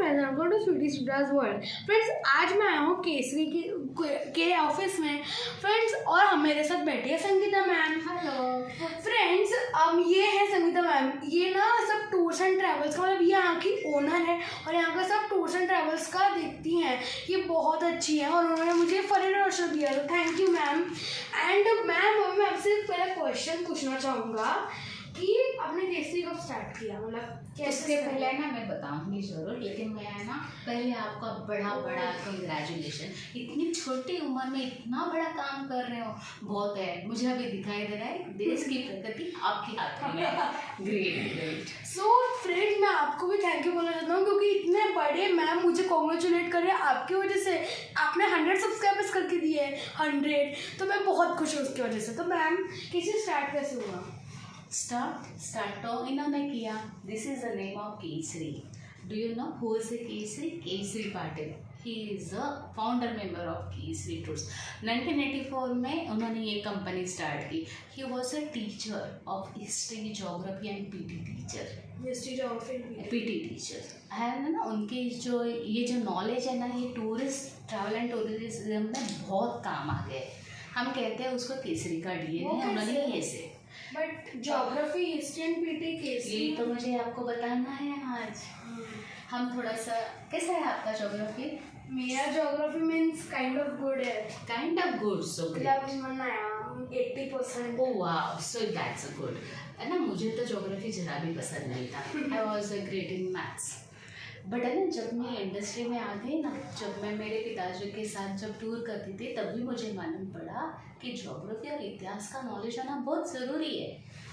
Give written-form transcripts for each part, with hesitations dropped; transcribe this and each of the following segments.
Friends, welcome to Sweety Sudraj world. Friends, आज मैं आया हूँ केसरी के ऑफिस में फ्रेंड्स, और मेरे साथ बैठी है संगीता मैम। हेलो फ्रेंड्स, ये है संगीता मैम। ये ना सब टूर्स एंड ट्रैवल्स का, मतलब ये यहाँ की ओनर है और यहाँ का सब टूर्स एंड ट्रैवल्स का देखती हैं। ये बहुत अच्छी है और उन्होंने मुझे फरीड रोशर दिया, तो thank you ma'am. And ma'am, मैं आपसे पहला क्वेश्चन पूछना चाहूँगा कि आपने केसरी कब स्टार्ट किया, मतलब इससे पहले ना मैं बताऊंगी जरूर, लेकिन मैं ना पहले आपका बड़ा बड़ा कंग्रेचुलेशन। इतनी छोटी उम्र में इतना बड़ा काम कर रहे हो, बहुत है। मुझे अभी दिखाई दे रहा है देश की प्रगति आपके हाथ में है। Great great. सो फ्रेंड्स, मैं आपको भी थैंक यू बोलना चाहता हूँ क्योंकि इतने बड़े मैम मुझे कॉन्ग्रेचुलेट कर रहे हैं आपकी वजह से। आपने 100 सब्सक्राइबर्स करके दिए, 100, तो मैं बहुत खुश हूँ उसकी वजह से। तो मैम, किसी स्टार्ट कैसे हुआ? स्टार्ट तो इन्होंने किया। This is the name of Kesari. Do you know who is Kesari? Kesari Patil. He is a founder member of Kesari tours. 1984 में उन्होंने ये कंपनी स्टार्ट की। He was a teacher of history, geography and PT teacher. History, geography, PT teacher है ना। उनकी जो knowledge है ना, ये टूरिस्ट ट्रैवल एंड टूरिज्म में बहुत काम आ गए। हम कहते हैं उसको केसरी का डीएनए उन्होंने ये से। But geography, history and PT Kesari, ये तो मुझे आपको बताना है आज। हम थोड़ा सा, कैसा है आपका जोग्राफी? मेरा geography means kind of good है। काइंड ऑफ गुड, सो मतलब 80%। Oh wow, so that's a good है ना। मुझे तो जोग्राफी जरा भी पसंद नहीं था। I was a great in maths. But है ना, जब मैं इंडस्ट्री में आ गई ना, जब मैं मेरे पिताजी के साथ जब टूर करती थी, तभी मुझे मालूम पड़ा कि ज्योग्राफी और इतिहास का नॉलेज होना बहुत ज़रूरी है,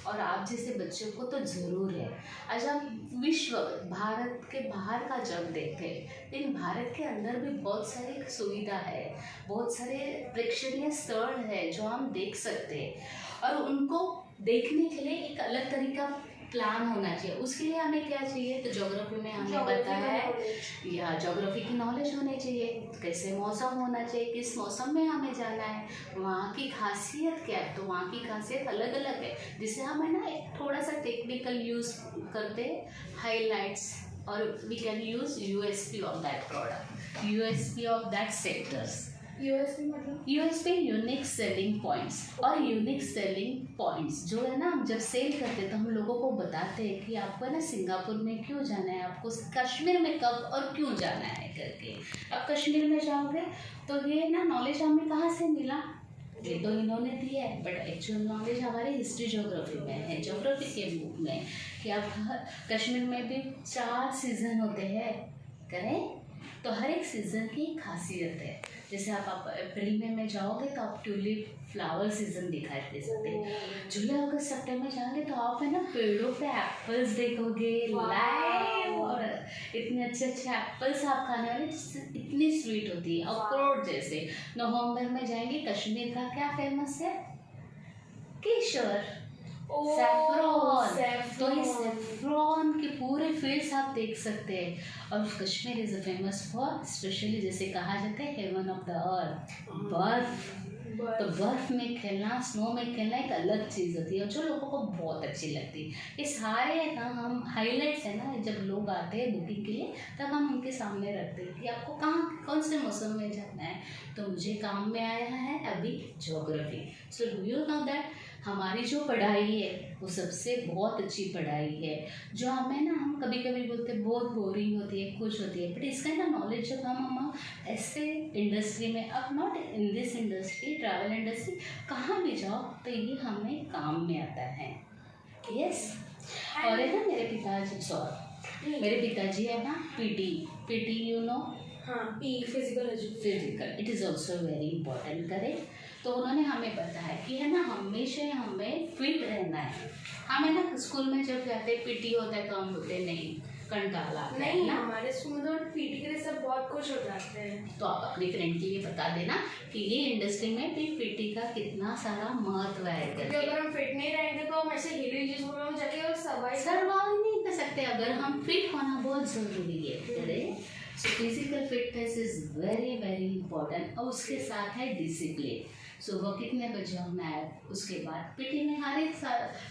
और आप जैसे बच्चों को तो ज़रूर है। आज हम विश्व, भारत के बाहर का जग देखते हैं, लेकिन भारत के अंदर भी बहुत सारी सुविधा है, बहुत सारे प्रेक्षणीय स्थल है जो हम देख सकते हैं, और उनको देखने के लिए एक अलग तरीका प्लान होना चाहिए। उसके लिए हमें क्या चाहिए? तो ज्योग्राफी में हमें पता है, या ज्योग्राफी की नॉलेज होनी चाहिए। कैसे मौसम होना चाहिए, किस मौसम में हमें जाना है, वहाँ की खासियत क्या है। तो वहाँ की खासियत अलग अलग है, जिसे हम है ना एक थोड़ा सा टेक्निकल यूज़ करते हैं, हाईलाइट्स, और we can use USP of that product, USP of that sectors. USP मतलब यूएसपी यूनिक सेलिंग पॉइंट्स। और यूनिक सेलिंग पॉइंट्स जो है ना, हम जब सेल करते हैं तो हम लोगों को बताते हैं कि आपको है ना सिंगापुर में क्यों जाना है, आपको कश्मीर में कब और क्यों जाना है करके। अब कश्मीर में जाओगे तो ये ना नॉलेज हमें कहाँ से मिला? ये तो इन्होंने दिया है, बट एक्चुअल नॉलेज हमारे हिस्ट्री जोग्राफी में है, जोग्राफी के बुक में, कि आप कश्मीर में भी 4 सीज़न होते हैं, करें तो हर एक सीज़न की खासियत है। जैसे आप अप्रैल में जाओगे तो आप ट्यूलिप फ्लावर सीजन दिखाई दे सकते हैं। जुलाई अगस्त सितंबर जाओगे तो आप है ना पेड़ों पे एप्पल्स देखोगे लाइव, और इतने अच्छे अच्छे एप्पल्स आप खाने वाले, जिससे इतनी स्वीट होती है, अखरोट जैसे। नवंबर में जाएंगे, कश्मीर का क्या फेमस है? केशर, सैफ्रॉन। तो ये सैफ्रॉन के पूरे फील्ड्स आप देख सकते हैं। और Kashmir is famous for, specially जैसे कहा जाता है हेवन ऑफ द अर्थ, बर्फ। तो बर्फ में खेलना, स्नो में खेलना एक अलग चीज़ होती है, और जो लोगों को बहुत अच्छी लगती है। ये सारे ना हम हाईलाइट्स है ना, जब लोग आते हैं बुकिंग के लिए तब हम उनके सामने रखते हैं कि आपको कहाँ कौन से मौसम में जाना है। तो मुझे काम में आया है अभी geography. So do you know that हमारी जो पढ़ाई है वो सबसे बहुत अच्छी पढ़ाई है, जो हमें ना, हम कभी कभी बोलते हैं बहुत बोरिंग होती है, कुछ होती है, बट इसका ना नॉलेज जब हम ऐसे इंडस्ट्री में, अब not in this industry, travel industry, कहाँ भी जाओ तो ये हमें काम में आता है। यस। और है ना मेरे पिताजी है ना पीटी यू नो। हाँ, physical. It is also very important, correct. तो उन्होंने हमें बताया कि है ना हमेशा हमें फिट रहना है। हम है ना स्कूल में जब जाते पीटी होता है तो हम बोलते नहीं, कंटाला नहीं ना, हमारे स्कूल में तो पीटी के लिए सब बहुत खुश हो जाते हैं। तो आप अपनी फ्रेंड के लिए बता देना कि ये इंडस्ट्री में भी पीटी का कितना सारा महत्व है करके। अगर हम फिट नहीं रहेंगे तो हम ऐसे हिली स्कूल में जाके और सर्वाइव नहीं कर सकते। अगर हम फिट होना बहुत ज़रूरी है। So physical fitness is very very important. और उसके साथ है डिसिप्लिन। सुबह कितने बजे होना है। उसके बाद पीटी में हर एक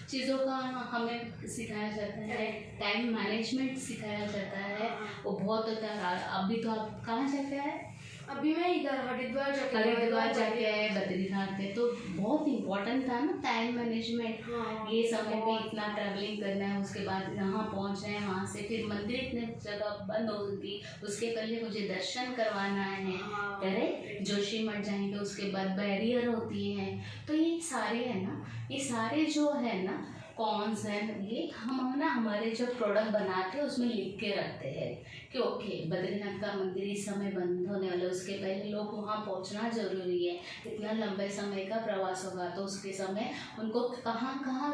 चीज़ों का हमें सिखाया जाता है, टाइम मैनेजमेंट सिखाया जाता है, वो बहुत होता है। अभी तो आप कहाँ जाते हैं? अभी मैं इधर हरिद्वार जाके आए, बद्रीनाथ पे। तो बहुत इम्पोर्टेंट था ना टाइम मैनेजमेंट। हाँ, ये समय पे इतना ट्रैवलिंग करना है, उसके बाद यहाँ पहुँच रहे हैं, वहाँ से फिर मंदिर इतने जगह बंद होगी, उसके पहले मुझे दर्शन करवाना है। हाँ, करें जोशी मठ जाएंगे, उसके बाद बैरियर होती है। तो ये सारे है ना, ये सारे जो है ना कॉन्स हैं, ये हम ना हमारे जो प्रोडक्ट बनाते हैं उसमें लिख के रखते हैं कि ओके बद्रीनाथ का मंदिर इस समय बंद होने वाला है, उसके पहले लोग वहाँ पहुँचना ज़रूरी है, इतना लंबे समय का प्रवास होगा तो उसके समय उनको कहाँ कहाँ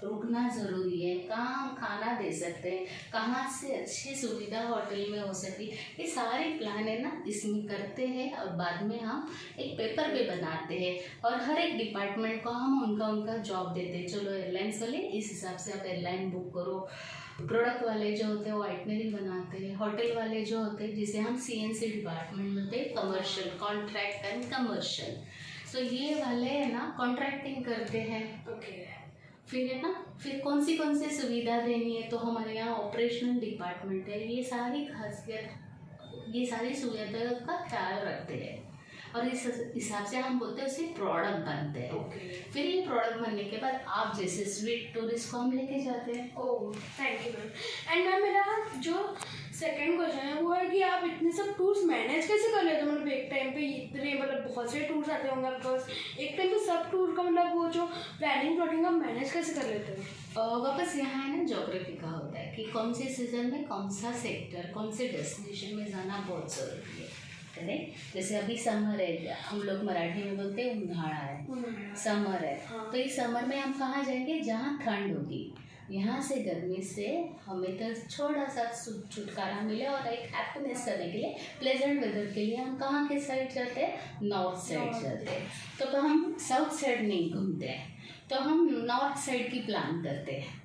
रुकना ज़रूरी है, कहाँ हम खाना दे सकते हैं, कहाँ से अच्छी सुविधा होटल में हो सकती, ये सारे प्लान है ना इसमें करते हैं। और बाद में हम एक पेपर पे बनाते हैं और हर एक डिपार्टमेंट को हम उनका जॉब देते हैं। चलो एयरलाइंस वाले इस हिसाब से आप एयरलाइन बुक करो, प्रोडक्ट वाले जो होते हैं वो आइटनरी बनाते हैं, होटल वाले जो होते हैं जिसे हम CNC डिपार्टमेंट बोलते हैं, कमर्शियल, कॉन्ट्रैक्ट एंड कमर्शियल। सो ये वाले है ना कॉन्ट्रैक्टिंग करते हैं। ओके। फिर है ना, फिर कौन सी सुविधा देनी है तो हमारे यहाँ ऑपरेशनल डिपार्टमेंट है, ये सारी खासियत, ये सारी सुविधा का ख्याल रखते हैं और इस हिसाब से हम बोलते हैं उसे प्रोडक्ट बनते हैं। फिर ये प्रोडक्ट बनने के बाद आप जैसे स्वीट टूरिस्ट को हम लेके जाते हैं। Oh thank you ma'am. And ma'am मेरा जो सेकंड क्वेश्चन है वो है कि आप इतने सब टूर्स मैनेज कैसे कर लेते हो? मतलब एक टाइम पे इतने मतलब बहुत से टूर्स आते होंगे बिकॉज एक टाइम पे सब टूर का मतलब वो जो प्लानिंग प्लॉटिंग आप मैनेज कैसे कर लेते हो? वापस यहाँ है ना ज्योग्राफी का होता है कि कौन से सीजन में कौन सा सेक्टर, कौन से डेस्टिनेशन में जाना बहुत ज़रूरी है। करेक्ट। जैसे अभी समर है, हम लोग मराठी में बोलते हैं उन्हाड़ा है, समर है। हाँ। तो इस समर में हम कहाँ जाएंगे? जहाँ ठंड होगी। यहाँ से गर्मी से हमें तो थोड़ा सा छुटकारा मिले और एक हैप्पीनेस करने के लिए, प्लेजेंट वेदर के लिए हम कहाँ के साइड जाते हैं? नॉर्थ साइड जाते हैं। तो हम साउथ साइड नहीं घूमते हैं, तो हम नॉर्थ साइड की प्लान करते हैं।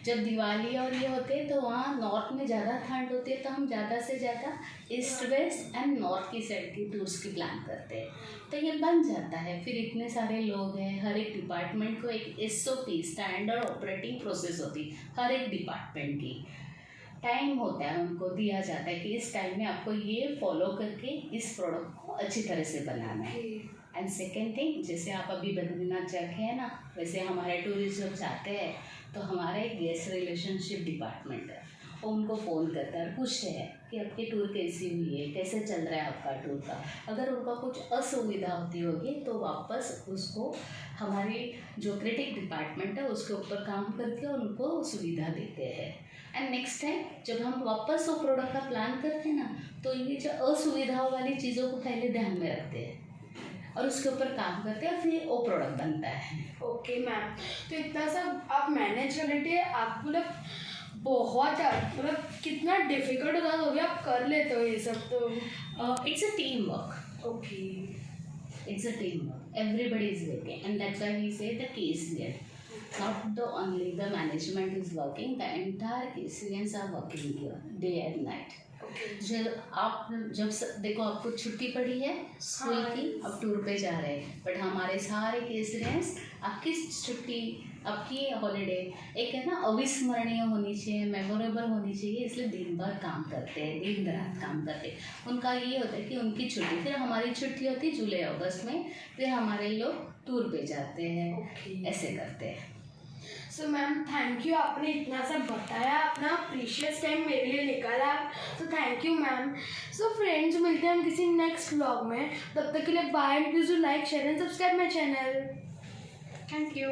जब दिवाली और ये होते हैं तो वहाँ नॉर्थ में ज़्यादा ठंड होती है, तो हम ज़्यादा से ज़्यादा ईस्ट वेस्ट एंड नॉर्थ की साइड की टूर्स की प्लान करते हैं। तो ये बन जाता है। फिर इतने सारे लोग हैं, हर एक डिपार्टमेंट को एक SOP स्टैंडर्ड ऑपरेटिंग प्रोसेस होती है, हर एक डिपार्टमेंट की टाइम होता है, उनको दिया जाता है कि इस टाइम में आपको ये फॉलो करके इस प्रोडक्ट को अच्छी तरह से बनाना है। एंड सेकेंड थिंग, जैसे आप अभी बद्रीनाथ जाके है ना, वैसे हमारे टूरिस्ट जब जाते हैं तो हमारा एक गेस्ट रिलेशनशिप डिपार्टमेंट है, वो उनको फ़ोन करता है और पूछते हैं कि आपकी टूर कैसी हुई है, कैसे चल रहा है आपका टूर का। अगर उनका कुछ असुविधा होती होगी तो वापस उसको हमारी जो क्रिटिक डिपार्टमेंट है उसके ऊपर काम करके उनको सुविधा देते हैं। एंड नेक्स्ट टाइम जब हम वापस वो प्रोडक्ट का प्लान करते हैं ना, तो ये जो असुविधाओं वाली चीज़ों को पहले ध्यान में रखते हैं और उसके ऊपर काम करते हैं, फिर वो प्रोडक्ट बनता है। ओके मैम, तो इतना सब आप मैनेज कर लेते हैं, आप मतलब बहुत मतलब कितना डिफिकल्ट होता हो गया, आप कर लेते हो ये सब। तो it's a team work. Okay, it's a team work, everybody is working and that's why we say the KCN, not the only the management is working, the entire KCNs are working here day and night. जब देखो आपको छुट्टी पड़ी है school की, अब tour पे जा रहे हैं, बट हमारे सारे केसरेंस आपकी छुट्टी, आपकी हॉलीडे एक है ना अविस्मरणीय होनी चाहिए, मेमोरेबल होनी चाहिए, इसलिए दिन भर काम करते हैं, दिन रात काम करते हैं। उनका ये होता है कि उनकी छुट्टी, फिर हमारी छुट्टी होती है जुलाई अगस्त में, फिर हमारे लोग टूर पे जाते हैं, ऐसे करते हैं। सो मैम थैंक यू, आपने इतना सब बताया, अपना प्रीशियस टाइम मेरे लिए निकाला, तो thank you ma'am. So friends, मिलते हैं हम किसी नेक्स्ट व्लॉग में, तब तक के लिए bye. Please do like, share and subscribe my channel. Thank you.